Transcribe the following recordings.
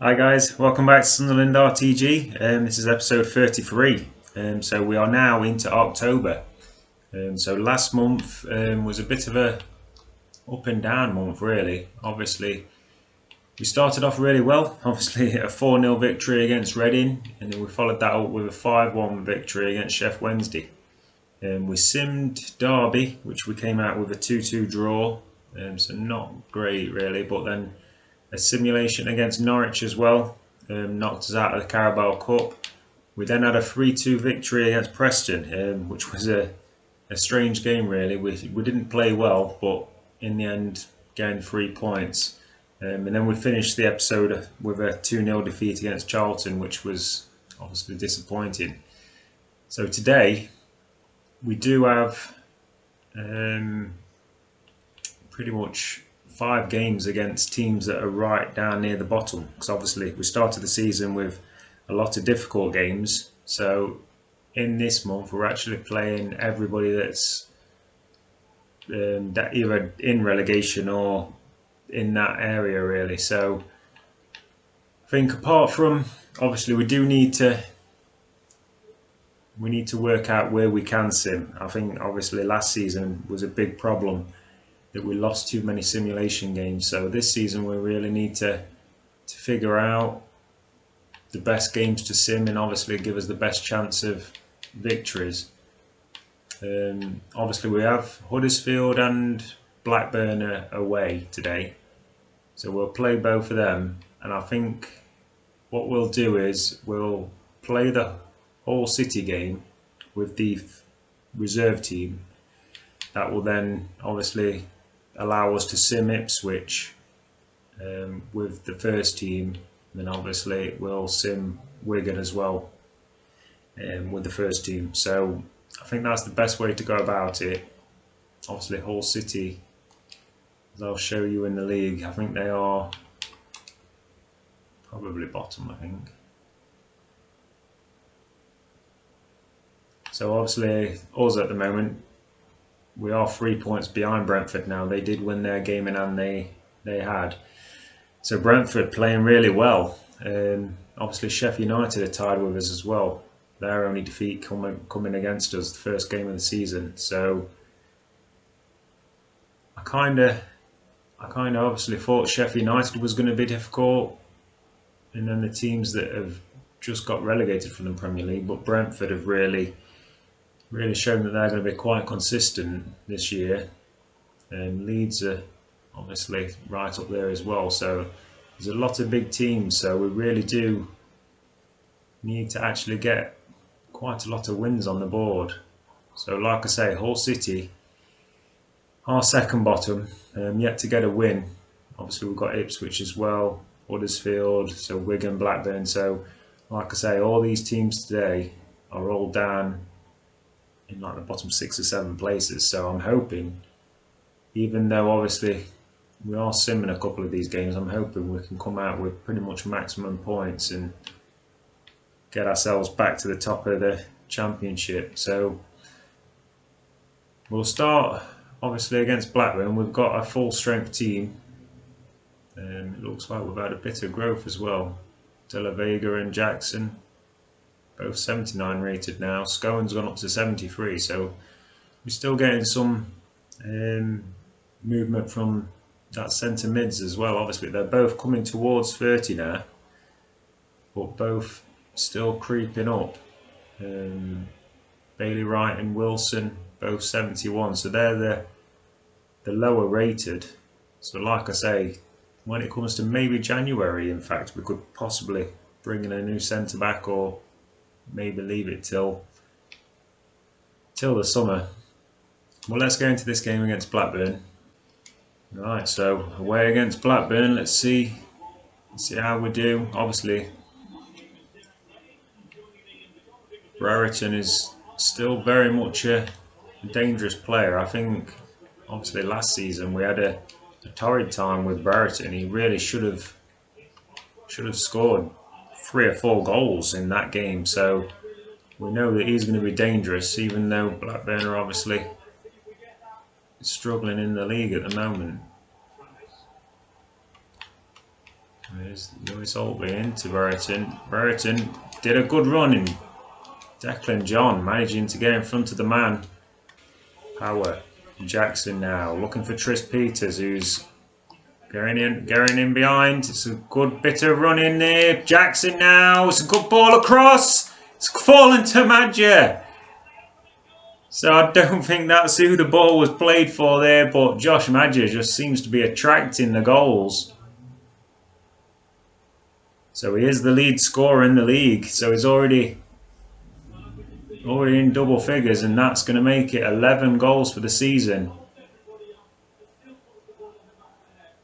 Hi guys, welcome back to Sunderland RTG. This is episode 33. So we are now into October. So last month was a bit of a up and down month really. Obviously we started off really well, obviously a 4-0 victory against Reading, and then we followed that up with a 5-1 victory against Sheff Wednesday. We simmed Derby, which we came out with a 2-2 draw, so not great really, but then a simulation against Norwich as well, knocked us out of the Carabao Cup. We then had a 3-2 victory against Preston, which was a strange game really. We didn't play well, but in the end gained 3 points. And then we finished the episode with a 2-0 defeat against Charlton, which was obviously disappointing. So today we do have pretty much 5 games against teams that are right down near the bottom, because obviously we started the season with a lot of difficult games. So in this month we're actually playing everybody that's that either in relegation or in that area really. So I think apart from obviously we need to work out where we can sim. I think obviously last season was a big problem that we lost too many simulation games. So this season we really need to figure out the best games to sim and obviously give us the best chance of victories. Obviously we have Huddersfield and Blackburn away today, so we'll play both of them, and I think what we'll do is we'll play the Hull City game with the reserve team. That will then obviously allow us to sim Ipswich with the first team, and then obviously we'll sim Wigan as well with the first team. So I think that's the best way to go about it. Obviously Hull City, as I'll show you in the league, I think they are probably bottom, I think. So obviously us at the moment, we are 3 points behind Brentford now. They did win their game in hand they had. So Brentford playing really well. Obviously Sheffield United are tied with us as well. Their only defeat coming against us the first game of the season. So I kind of obviously thought Sheffield United was going to be difficult, and then the teams that have just got relegated from the Premier League, but Brentford have really shown that they're going to be quite consistent this year. And Leeds are obviously right up there as well. So there's a lot of big teams. So we really do need to actually get quite a lot of wins on the board. So like I say, Hull City are second bottom, yet to get a win. Obviously we've got Ipswich as well, Huddersfield, so Wigan, Blackburn. So like I say, all these teams today are all down in like the bottom 6 or 7 places. So I'm hoping, even though obviously we are simming a couple of these games, I'm hoping we can come out with pretty much maximum points and get ourselves back to the top of the championship. So we'll start obviously against Blackburn. We've got a full strength team. It looks like we've had a bit of growth as well. Vega and Jackson, both 79 rated now. Scowen's gone up to 73, so we're still getting some movement from that centre mids as well. Obviously they're both coming towards 30 now, but both still creeping up. Bailey Wright and Wilson, both 71, so they're the lower rated. So like I say, when it comes to maybe January, in fact, we could possibly bring in a new centre back, or maybe leave it till the summer. Well, let's go into this game against Blackburn. Right, so away against Blackburn. Let's see how we do. Obviously Brereton is still very much a dangerous player. I think obviously last season we had a torrid time with Brereton. He really should have scored 3 or 4 goals in that game. So we know that he's going to be dangerous, even though Blackburn are obviously struggling in the league at the moment. There's Lewis Holtby into Brereton. Brereton did a good run in Declan John, managing to get in front of the man. Power. Jackson now looking for Tris Peters, who's going in behind. It's a good bit of running there. Jackson now. It's a good ball across. It's fallen to Madger. So I don't think that's who the ball was played for there, but Josh Madger just seems to be attracting the goals. So he is the lead scorer in the league. So he's already in double figures, and that's going to make it 11 goals for the season.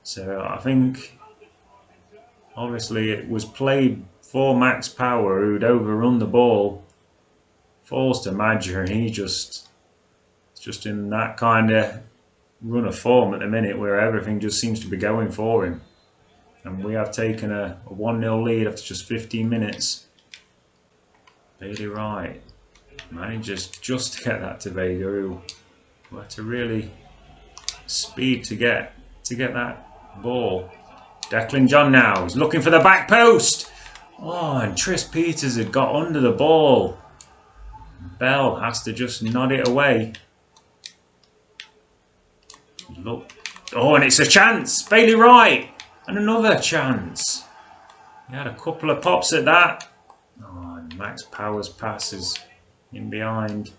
So I think obviously it was played for Max Power, who'd overrun the ball. Falls to Madger, and he just in that kind of run of form at the minute where everything just seems to be going for him. And we have taken a 1-0 lead after just 15 minutes. Bailey Wright manages just to get that to Vega, who had to really speed to get that ball. Declan John now is looking for the back post. Oh, and Tris Peters had got under the ball. Bell has to just nod it away. Look. Oh, and it's a chance. Bailey Wright. And another chance. He had a couple of pops at that. Oh, and Max Power's pass is in behind.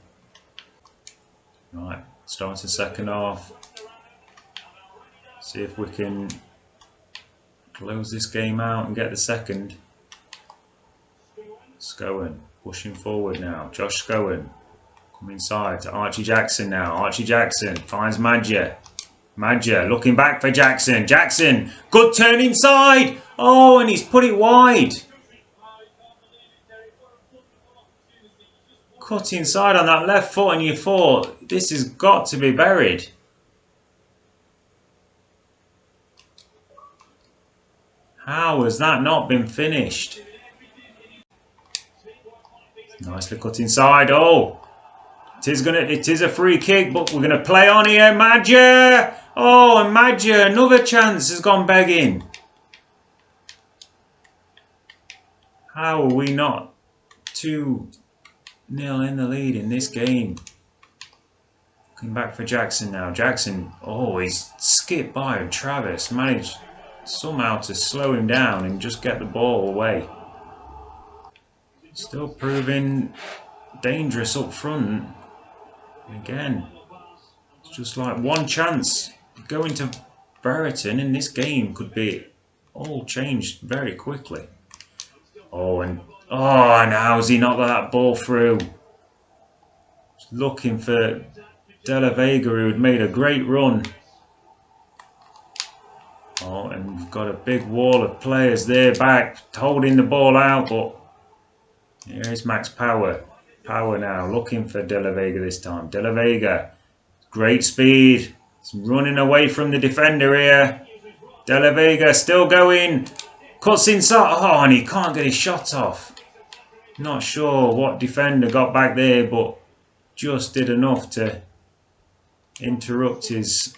Right, starting second half. See if we can close this game out and get the second. Scowen pushing forward now. Josh Scowen come inside to Archie Jackson now. Archie Jackson finds Madger. Madger looking back for Jackson. Jackson, good turn inside. Oh, and he's put it wide. Cut inside on that left foot, and you thought this has got to be buried. How has that not been finished? Nicely cut inside. Oh, it is a free kick, but we're gonna play on here. Madger. Oh, and Madger, another chance has gone begging. How are we not 2-0 in the lead in this game? Looking back for Jackson now. Jackson, oh, he's skipped by, and Travis managed somehow to slow him down and just get the ball away. Still proving dangerous up front. Again, it's just like one chance going to Brereton in this game could be all changed very quickly. Oh, and how's he not got that ball through? Looking for De La Vega, who had made a great run. Oh, and we've got a big wall of players there back holding the ball out, but here's Max Power. Power now looking for De La Vega this time. De La Vega, great speed. He's running away from the defender here. De La Vega still going. Cuts inside. Oh, and he can't get his shot off. Not sure what defender got back there, but just did enough to interrupt his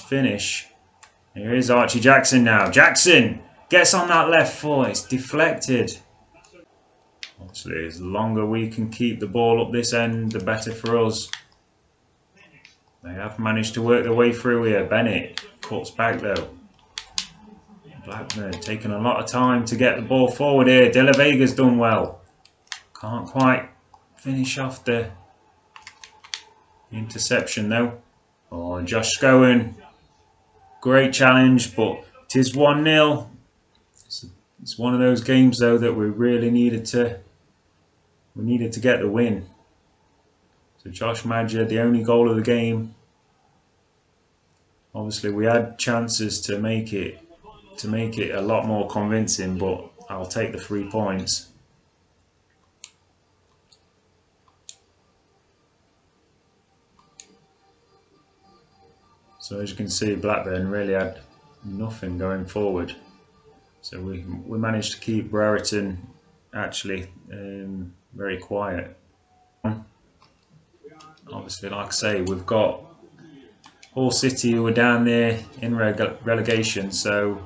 finish. Here is Archie Jackson now. Jackson gets on that left foot. It's deflected. Obviously, the longer we can keep the ball up this end, the better for us. They have managed to work their way through here. Bennett cuts back though. Blackburn taking a lot of time to get the ball forward here. De La Vega's done well. Can't quite finish off the interception though. Oh, Josh Scowen. Great challenge, but it is 1-0. It's one of those games though that we really needed to get the win. So Josh Madger, the only goal of the game. Obviously we had chances to make it a lot more convincing, but I'll take the 3 points. So as you can see, Blackburn really had nothing going forward. So we managed to keep Brereton actually very quiet. Obviously, like I say, we've got Hull City who are down there in relegation, so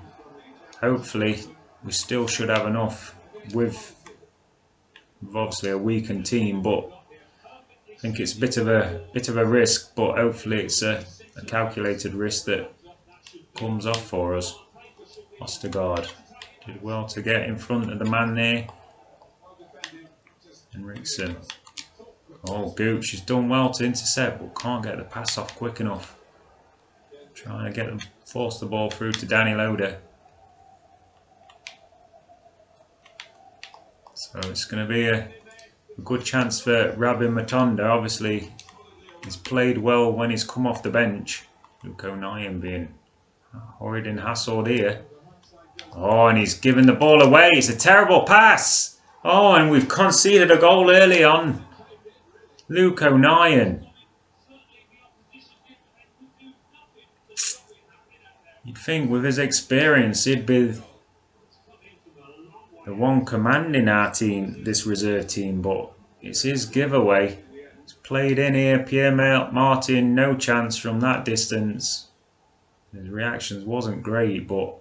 hopefully we still should have enough with obviously a weakened team, but I think it's a bit of a risk, but hopefully it's a calculated risk that comes off for us. Ostergaard did well to get in front of the man there. Henriksen. Oh, Gooch has done well to intercept, but can't get the pass off quick enough. Trying to get them, force the ball through to Danny Loader. So it's going to be a good chance for Rabin Matonda. Obviously, he's played well when he's come off the bench. Luke O'Nien being horrid and hassled here. Oh, and he's given the ball away. It's a terrible pass. Oh, and we've conceded a goal early on. Luke O'Nien. You'd think with his experience he'd be the one commanding our team, this reserve team, but it's his giveaway. He's played in here, Pierre Martin, no chance from that distance. His reactions wasn't great, but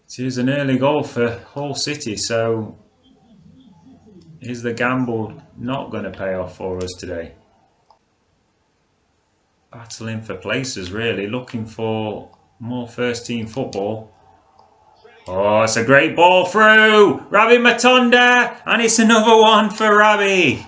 it is an early goal for Hull City, so is the gamble not going to pay off for us today? Battling for places really, looking for more first team football. Oh, it's a great ball through! Rabbi Matonda! And it's another one for Rabbi!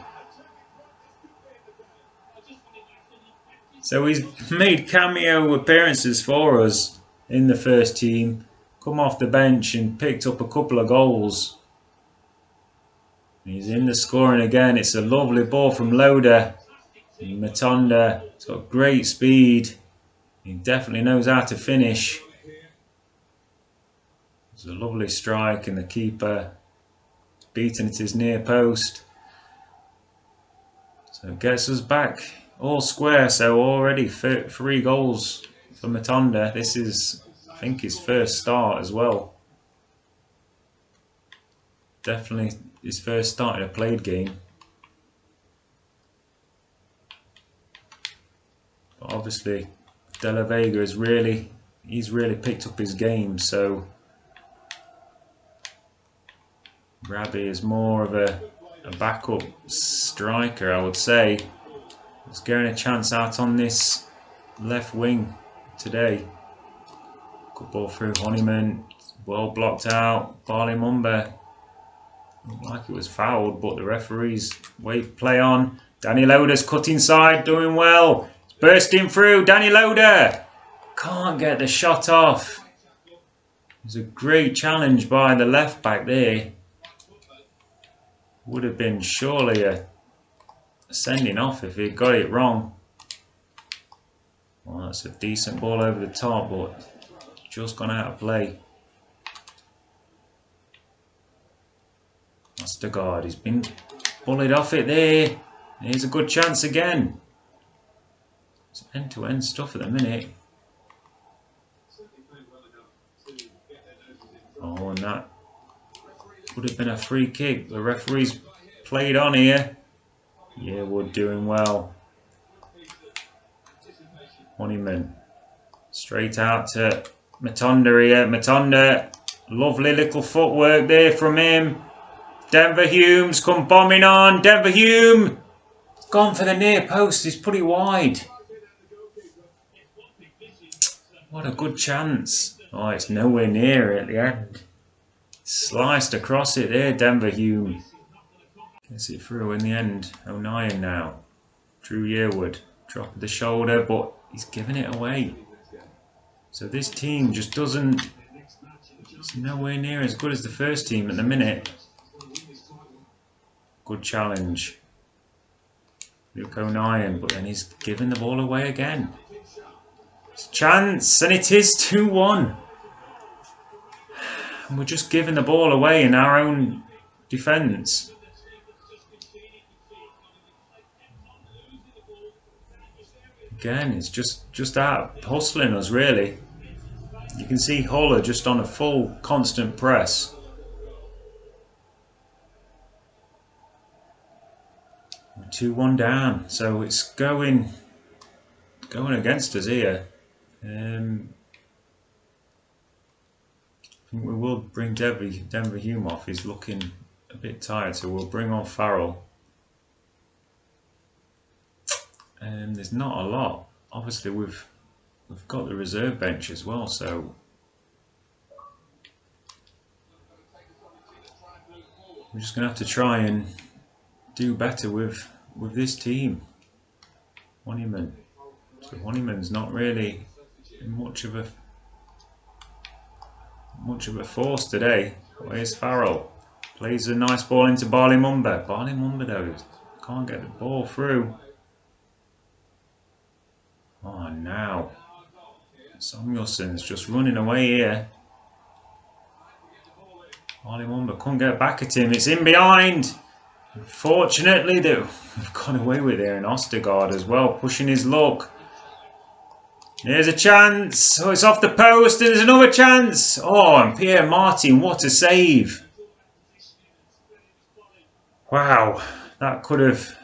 So he's made cameo appearances for us in the first team. Come off the bench and picked up a couple of goals. He's in the scoring again. It's a lovely ball from Loader. Matonda, he's got great speed. He definitely knows how to finish. It's a lovely strike, and the keeper beating at his near post. So it gets us back all square. So already 3 goals for Matonda. This is, I think, his first start as well. Definitely his first start in a played game. But obviously, De La Vega is he's really picked up his game. So Rabbi is more of a backup striker, I would say. He's getting a chance out on this left wing today. Good ball through Honeyman, well blocked out. Barley Mumba, looked like it was fouled, but the referee's play on. Danny Loader's cut inside, doing well. It's bursting through. Danny Loader can't get the shot off. It was a great challenge by the left back there. Would have been surely a sending off if he got it wrong. Well, that's a decent ball over the top, but just gone out of play. Ostergaard, he's been bullied off it there. Here's a good chance again. It's end-to-end stuff at the minute. Oh, and that would have been a free kick. The referee's played on here. Yeah, we're doing well. Honeyman. Straight out to Matonda here. Matonda. Lovely little footwork there from him. Denver Hume's come bombing on. Denver Hume. Gone for the near post. He's put it wide. What a good chance. Oh, it's nowhere near at the end. Sliced across it there, Denver Hume. Gets it through in the end. O'Nien now. Drew Yearwood. Drop of the shoulder, but he's giving it away. So this team just doesn't... It's nowhere near as good as the first team at the minute. Good challenge. Luke O'Nien, but then he's giving the ball away again. It's a chance, and it is 2-1. And we're just giving the ball away in our own defence. Again, it's just out hustling us, really. You can see Hull are just on a full, constant press. We're 2-1 down, so it's going against us here. think we will bring Denver Hume off. He's looking a bit tired, so we'll bring on Farrell. And there's not a lot. Obviously, we've got the reserve bench as well, so we're just going to have to try and do better with this team. Honeyman. So Honeyman's not really much of a force today. Where's Farrell? Plays a nice ball into Barley Mumba. Barley Mumba though can't get the ball through. Oh, now Samuelson's just running away here. Barley Mumba couldn't get back at him. It's in behind. Fortunately, we've got away with it. And Ostergaard as well, pushing his luck. Here's a chance. Oh, it's off the post. And there's another chance. Oh, and Pierre Martin, what a save. Wow, that could have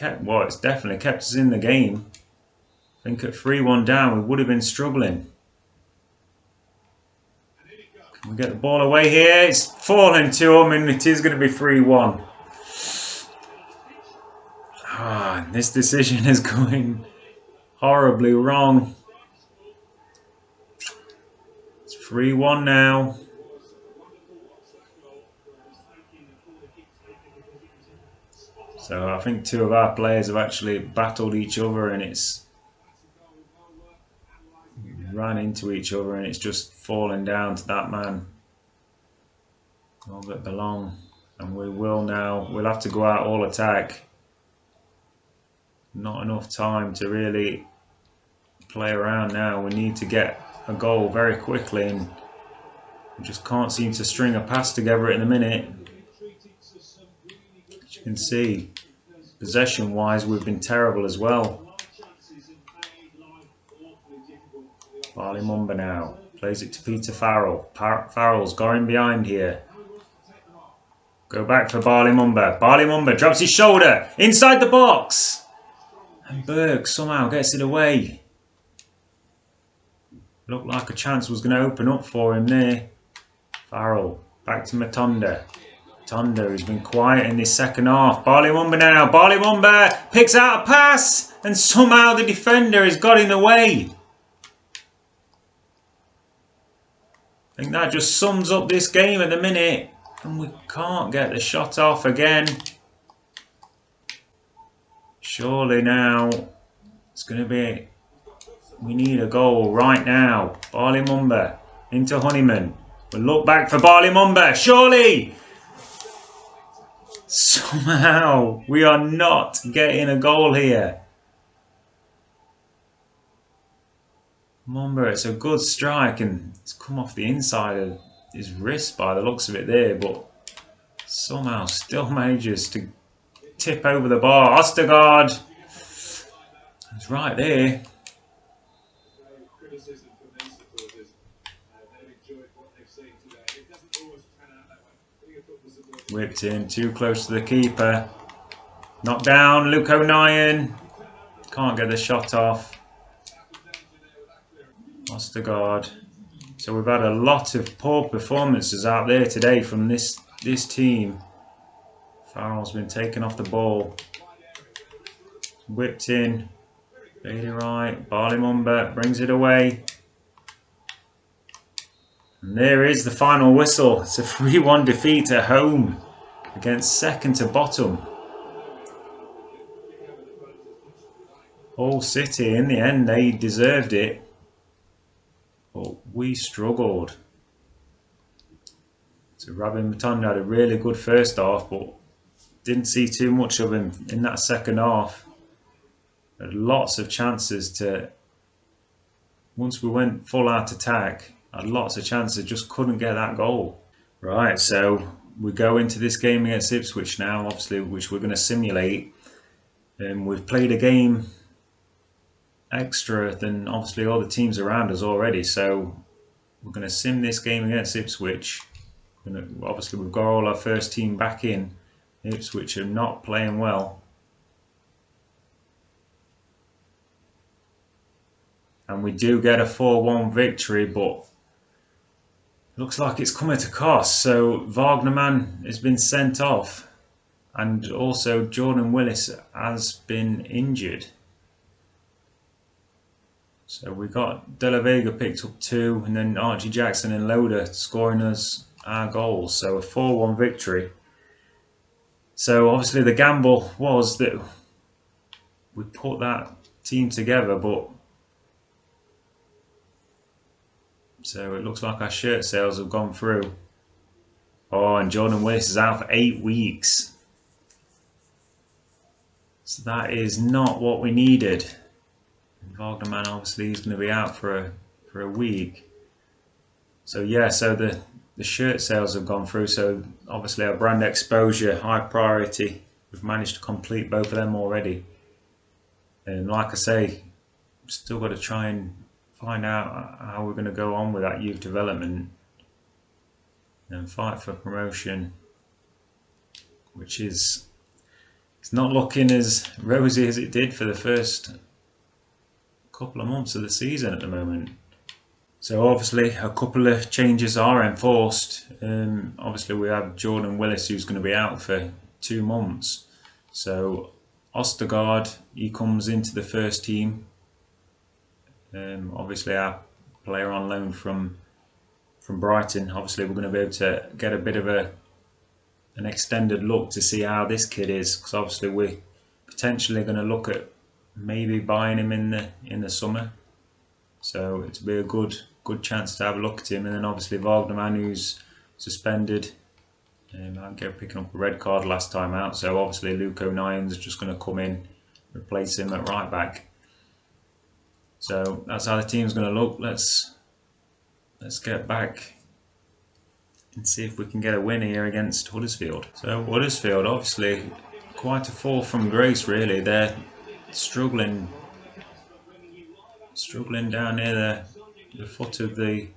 it's definitely kept us in the game. I think at 3-1 down, we would have been struggling. Can we get the ball away here? It's fallen to him, and it is going to be 3-1. Ah, this decision is going horribly wrong. It's 3-1 now. So I think two of our players have actually battled each other, and it's ran into each other, and it's just fallen down to that man. Albert Belong. And we'll have to go out all attack. Not enough time to really play around now. We need to get a goal very quickly, and we just can't seem to string a pass together at the minute. As you can see, possession wise we've been terrible as well. Barley Mumba now plays it to Peter Farrell. Farrell's going behind here. Go back for Barley Mumba. Barley Mumba drops his shoulder inside the box. And Berg somehow gets it away. Looked like a chance was going to open up for him there. Farrell back to Matonda. Matonda has been quiet in this second half. Barley Mumba now. Barley Mumba picks out a pass, and somehow the defender has got in the way. I think that just sums up this game at the minute. And we can't get the shot off again. Surely now it's going to be... We need a goal right now. Barley Mumba into Honeyman. We'll look back for Barley Mumba. Surely! Somehow we are not getting a goal here. Mumba, it's a good strike, and it's come off the inside of his wrist by the looks of it there, but somehow still manages to tip over the bar. Ostergaard is right there. Whipped in, too close to the keeper. Knocked down, Luke O'Nien. Can't get the shot off. Ostergaard. So we've had a lot of poor performances out there today from this team. Farrell's been taken off the ball. Whipped in. Bailey right. Barley Mumba brings it away. And there is the final whistle. It's a 3-1 defeat at home against second to bottom. Hull City, in the end, they deserved it. But we struggled. So Rabin Matonda had a really good first half, but didn't see too much of him in that second half. Had lots of chances to, once we went full out attack, had lots of chances, just couldn't get that goal. Right, so we go into this game against Ipswich now, obviously, which we're going to simulate. We've played a game extra than obviously all the teams around us already, so we're going to sim this game against Ipswich. Obviously, we've got all our first team back in. Ipswich are not playing well. And we do get a 4-1 victory, but Looks like it's come at a cost. So Wagnerman has been sent off, and also Jordan Willis has been injured. So we got De La Vega picked up 2, and then Archie Jackson and Loader scoring us our goals. So a 4-1 victory. So obviously the gamble was that we put that team together, but so it looks like our shirt sales have gone through. Oh, and Jordan Willis is out for 8 weeks. So that is not what we needed. Wagnerman obviously is going to be out for a week. So yeah, so the shirt sales have gone through. So obviously our brand exposure, high priority. We've managed to complete both of them already. And like I say, still got to try and find out how we're going to go on with that youth development and fight for promotion, which is, it's not looking as rosy as it did for the first couple of months of the season at the moment. So obviously a couple of changes are enforced. Obviously we have Jordan Willis, who's going to be out for 2 months. So Ostergaard, he comes into the first team. Obviously our player on loan from Brighton. Obviously we're going to be able to get a bit of an extended look to see how this kid is, because obviously we're potentially going to look at maybe buying him in the summer. So it'll be a good chance to have a look at him. And then obviously Wagnerman, who's suspended. I gave picking up a red card last time out, so obviously Luke O'Nien's just going to come in, replace him at right back. So that's how the team's going to look. Let's get back and see if we can get a win here against Huddersfield. So Huddersfield, obviously quite a fall from grace really. They're struggling down near the foot of the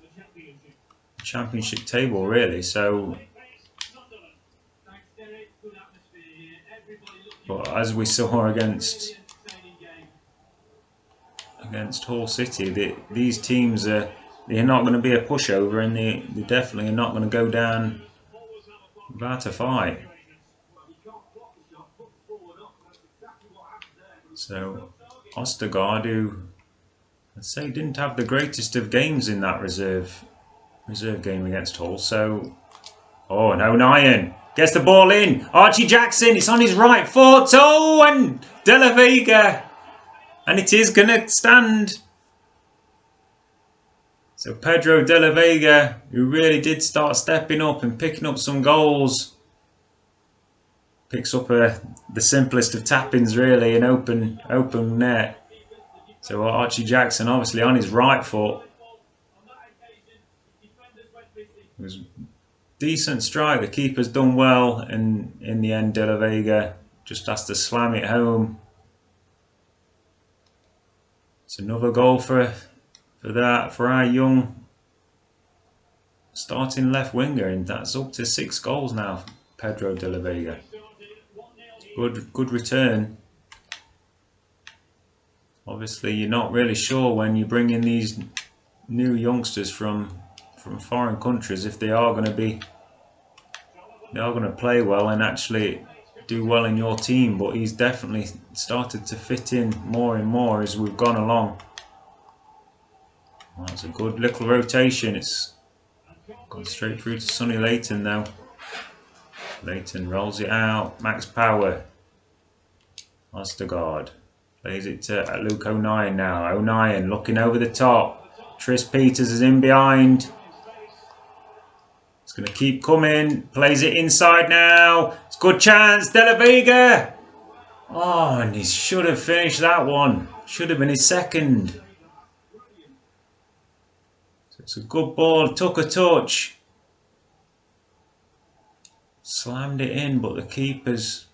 championship table really. So but as we saw against Hull City, these teams they're not going to be a pushover, and they definitely are not going to go down without a fight. So Ostergaard, who I'd say didn't have the greatest of games in that reserve game against Hull. So oh, and O'Nien gets the ball in. Archie Jackson, it's on his right foot. Oh, and De La Vega. And it is going to stand. So Pedro De La Vega, who really did start stepping up and picking up some goals, picks up the simplest of tappings really, an open net. So Archie Jackson obviously on his right foot. It was decent strike. The keeper's done well, and in the end De La Vega just has to slam it home. It's another goal for our young starting left winger, and that's up to 6 goals now. Pedro De La Vega. Good return. Obviously, you're not really sure when you bring in these new youngsters from foreign countries if they are going to play well and actually do well in your team. But he's definitely started to fit in more and more as we've gone along. Well, that's a good little rotation. It's gone straight through to Sonny Layton now. Layton rolls it out. Max Power. Ostergaard plays it to Luke O'Nien now. O'Nien looking over the top. Tris Peters is in behind. It's going to keep coming. Plays it inside now. It's a good chance. De La Vega. Oh, and he should have finished that one. Should have been his second. So it's a good ball. Took a touch. Slammed it in, but the keeper's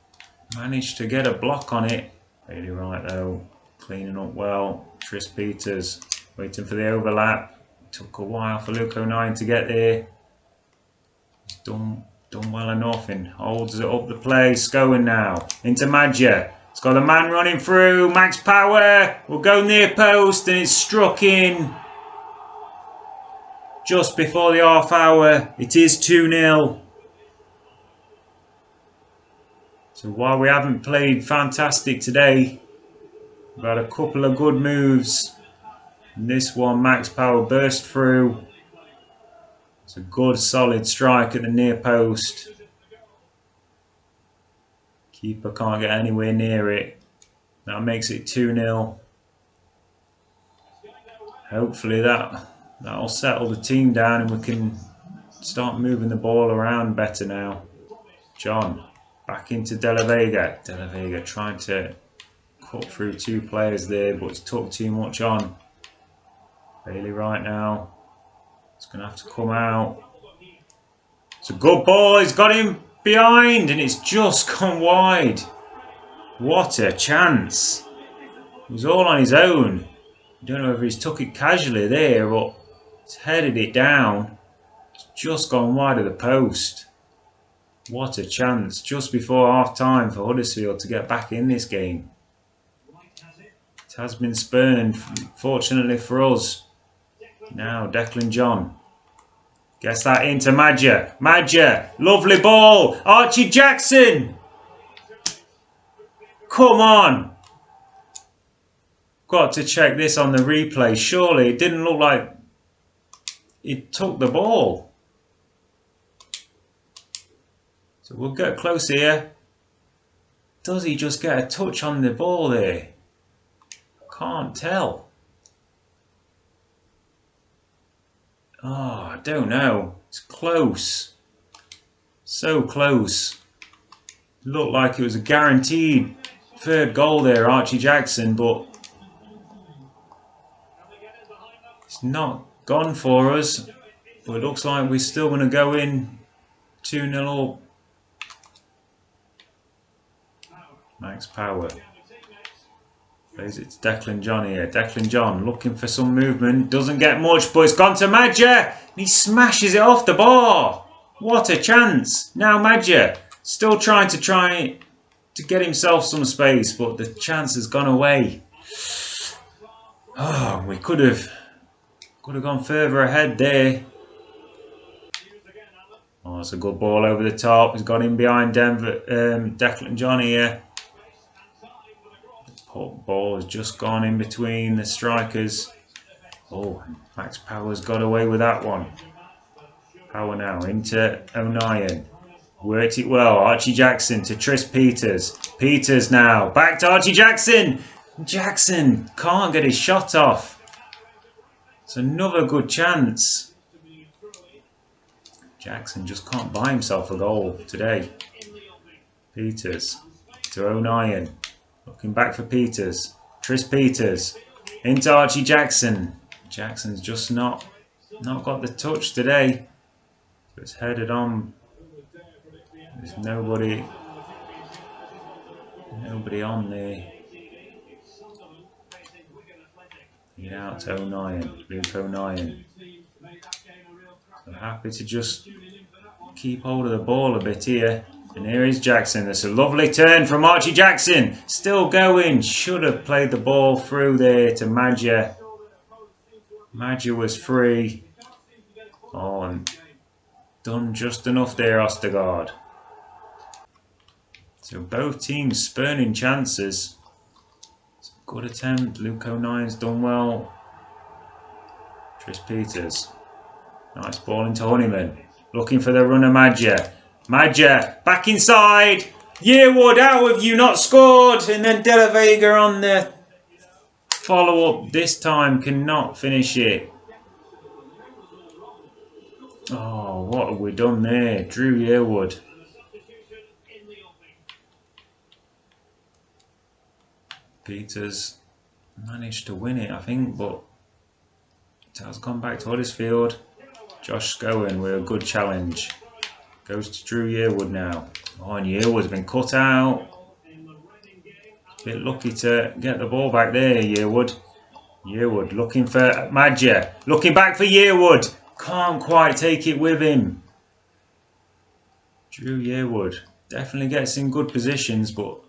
managed to get a block on it. Really right though. Cleaning up well. Tris Peters waiting for the overlap. Took a while for Luke O'Nien to get there. He's done well enough and holds it up the play. Scowen now into Madja. It's got a man running through. Max Power will go near post, and it's struck in. just before the half hour. It is 2-0. So while we haven't played fantastic today, we've had a couple of good moves. And this one, Max Power burst through. It's a good solid strike at the near post. Keeper can't get anywhere near it. That makes it 2-0. Hopefully that'll settle the team down and we can start moving the ball around better now. John, back into De La Vega. De La Vega trying to cut through two players there, but it's took too much on. Bailey right now. It's going to have to come out. It's a good ball. He's got him behind and it's just gone wide. What a chance. He was all on his own. I don't know whether he's took it casually there, but he's headed it down. It's just gone wide of the post. What a chance just before half time for Huddersfield to get back in this game. It has been spurned, fortunately for us. Now Declan John gets that into Madja. Madja, lovely ball. Archie Jackson. Come on. Got to check this on the replay. Surely it didn't look like he took the ball. So we'll get close here. Does he just get a touch on the ball there? Can't tell. Oh, I don't know. It's close. So close. Looked like it was a guaranteed third goal there, Archie Jackson, but it's not gone for us. But it looks like we're still going to go in 2-0 up. Max Power. Plays it to Declan John here. Declan John looking for some movement. Doesn't get much, but it's gone to Madja. And he smashes it off the bar. What a chance. Now Madja still trying to get himself some space, but the chance has gone away. Oh, we could have gone further ahead there. Oh, it's a good ball over the top. He's got him behind Declan John here. Ball has just gone in between the strikers. Oh, Max Power's got away with that one. Power now into O'Nien. Worked it well. Archie Jackson to Tris Peters. Peters now. Back to Archie Jackson. Jackson can't get his shot off. It's another good chance. Jackson just can't buy himself a goal today. Peters to O'Nien. Looking back for Peters. Tris Peters. Into Archie Jackson. Jackson's just not got the touch today. So it's headed on. There's nobody on there. Get out to O'Nien. Luke O'Nien. So happy to just keep hold of the ball a bit here. And here is Jackson. That's a lovely turn from Archie Jackson. Still going. Should have played the ball through there to Madja. Madja was free. Oh, and done just enough there, Ostergaard. So both teams spurning chances. It's a good attempt. Luke O'Nien's done well. Tris Peters. Nice ball into Honeyman. Looking for the runner, Madja. Madja back inside. Yearwood, how have you not scored? And then De La Vega on the follow up. This time cannot finish it. Oh, what have we done there? Drew Yearwood. Peters managed to win it, I think, but it has gone back to Huddersfield. Josh Scowen with a good challenge. Goes to Drew Yearwood now. Oh, and Yearwood's been cut out. A bit lucky to get the ball back there, Yearwood. Yearwood looking for Madja. Looking back for Yearwood. Can't quite take it with him. Drew Yearwood definitely gets in good positions, but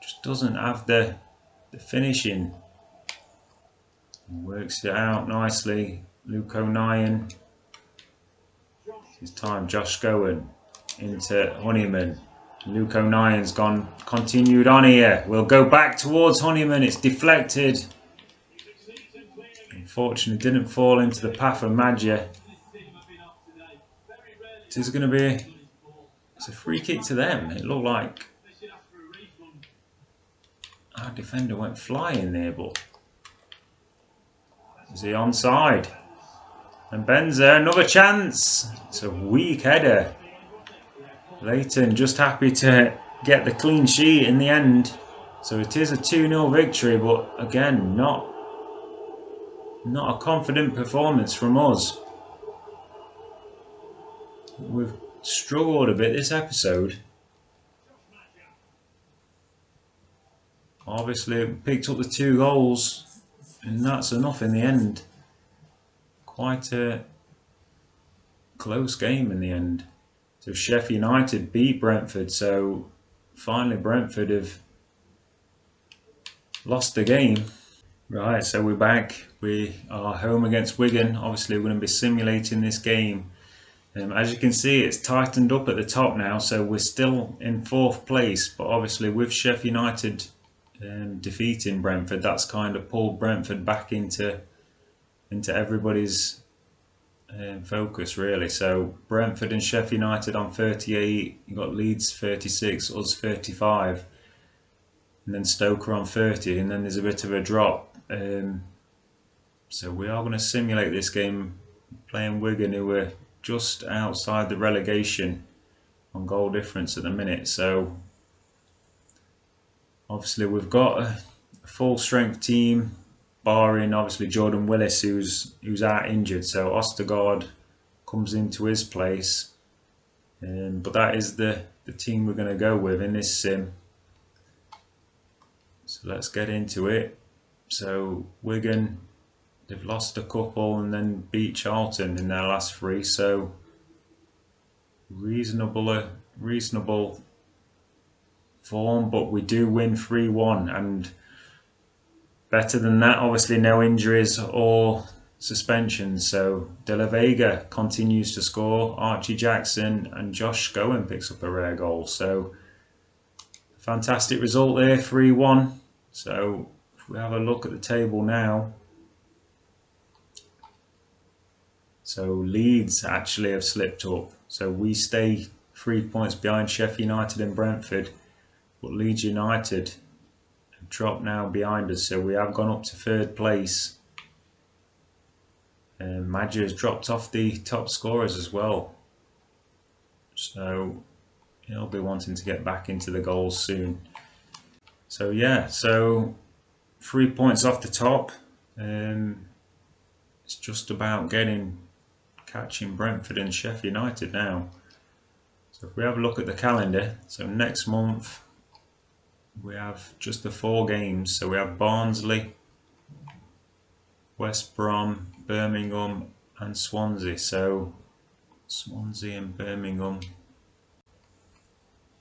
just doesn't have the finishing. Works it out nicely. Luke O'Nien It's time. Josh Gowen into Honeyman. Luke O'Nien's continued on here. We'll go back towards Honeyman. It's deflected. Unfortunately, didn't fall into the path of Madja. It is going to be... It's a free kick to them. It looked like our defender went flying there, but is he onside? And Benza, another chance. It's a weak header. Leighton just happy to get the clean sheet in the end. So it is a 2-0 victory, but again, not a confident performance from us. We've struggled a bit this episode. Obviously, we picked up the 2 goals, and that's enough in the end. Quite a close game in the end. So Sheffield United beat Brentford, so finally Brentford have lost the game. Right, so we're back. We are home against Wigan. Obviously we're going to be simulating this game. As you can see, it's tightened up at the top now, so we're still in 4th place, but obviously with Sheffield United defeating Brentford, that's kind of pulled Brentford back into everybody's focus really. So Brentford and Sheffield United on 38, you've got Leeds 36, us 35, and then Stoke on 30, and then there's a bit of a drop. So we are going to simulate this game playing Wigan, who are just outside the relegation on goal difference at the minute. So obviously we've got a full strength team, barring obviously Jordan Willis, who's out injured, so Ostergaard comes into his place. But that is the team we're going to go with in this sim. So let's get into it. So Wigan, they've lost a couple and then beat Charlton in their last 3, so reasonable form, but we do win 3-1, and better than that, obviously no injuries or suspensions. So De La Vega continues to score, Archie Jackson and Josh Gowen picks up a rare goal. So fantastic result there, 3-1. So if we have a look at the table now, so Leeds actually have slipped up. So we stay 3 points behind Sheffield United and Brentford, but Leeds United have dropped now behind us. So we have gone up to 3rd place. Madja has dropped off the top scorers as well. So he'll be wanting to get back into the goals soon. So yeah, so 3 points off the top. It's just about catching Brentford and Sheffield United now. So if we have a look at the calendar, so next month we have just the 4 games. So we have Barnsley, West Brom, Birmingham and Swansea. So Swansea and Birmingham.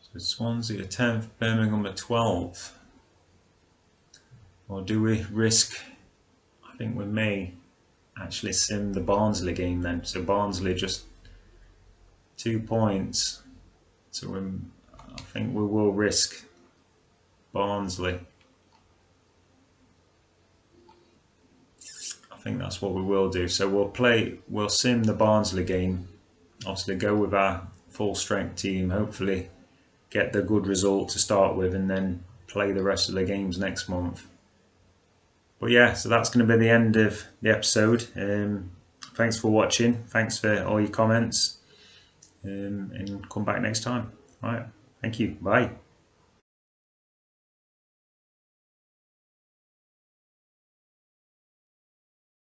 So Swansea are 10th, Birmingham are 12th. Or do we risk, I think we may actually sim the Barnsley game then. So Barnsley just 2 points. So I think we will risk Barnsley. I think that's what we will do. So we'll sim the Barnsley game. Obviously go with our full strength team, hopefully get the good result to start with, and then play the rest of the games next month. But yeah, so that's going to be the end of the episode. Thanks for watching. Thanks for all your comments. And come back next time. All right. Thank you. Bye.